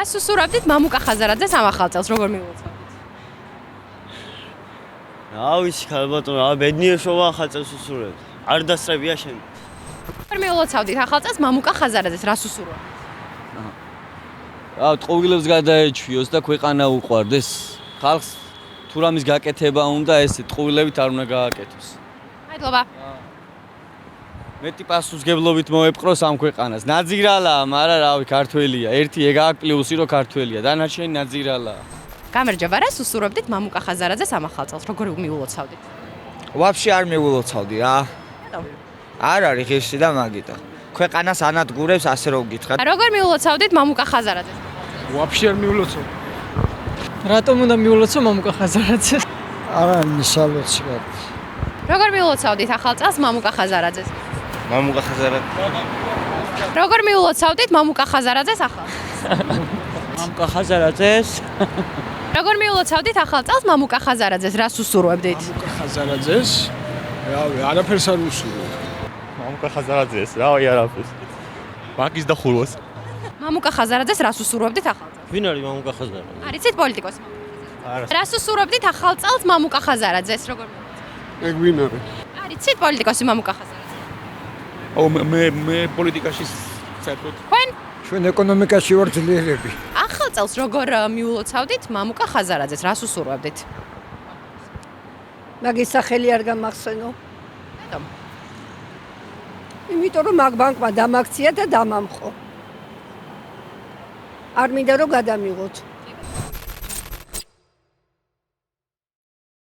რას უსურვებდით მამუკა ხაზარაძეს ამ ახალ წელს როგორ მიულოცავთ? ავიცი ქალბატონო, ბედნიერ შოვა ახალ წელს უსურვებთ. არ დასწრებია შენ. როგორ მიულოცავდით ახალ წელს მამუკა ხაზარაძეს რას უსურვებთ? ტყუილებს გადაეჩვიოს და ქვეყანა უყვარდეს. ხალხს თუ რამის გაკეთება უნდა ესე ტყუილებით არ უნდა გააკეთოს. მადლობა. მეტი პასუხისგებლობით მოეპყროს ამ ქვეყანას. ნაძირალაა, მაგრამ რავი, ქართველია. ერთი ეგ აქ პლუსი რომ ქართველია, დანარჩენი ნაძირალაა. გამარჯობა, რას უსურვებდით მამუკა ხაზარაძეს ამ ახალ წელს როგორ მიულოცავდით? ვაფშე არ მივულოცავდი რა. არ არის ღირსი და მაგიტო. ქვეყანას ანადგურებს ასე რომ გითხრათ. როგორ მიულოცავდით მამუკა ხაზარაძეს? ვაფშე არ მიულოცავ. რატომ უნდა მიულოცო მამუკა ხაზარაძეს? არა, მისალოცი რა. როგორ მიულოცავდით ახალ წელს მამუკა ხაზარაძეს? მამუკა ხაზარაძე. როგორ მიულოცავდით მამუკა ხაზარაძეს ახალ? მამუკა ხაზარაძეს როგორ მიულოცავდით ახალ წელს მამუკა ხაზარაძეს რას უსურვებდით? ხაზარაძეს? რავი, არაფერს არ უსურვებ. მამუკა ხაზარაძეს, რავი არაფერს. მაგის და ხურვას. მამუკა ხაზარაძეს რას უსურვებდით ახალ წელს? ვინ არის მამუკა ხაზარაძე? არიცით პოლიტიკოსი? არა. რას უსურვებდით ახალ წელს მამუკა ხაზარაძეს როგორ? ეგ ვინ არის? არიცით პოლიტიკოსი მამუკა ხაზარაძე? მე პოლიტიკაში საერთოდ თქვენ ჩვენ ეკონომიკაში ვარ ძლიერები. ახალ წელს როგორ მიულოცავდით მამუკა ხაზარაძეს რას უსურვებდით? მაგის სახელი არ გამახსენო. რატომ? იმიტომ რომ მაგ ბანკმა დამაქცია და დამამხო. არ მინდა რომ გადამიღოთ.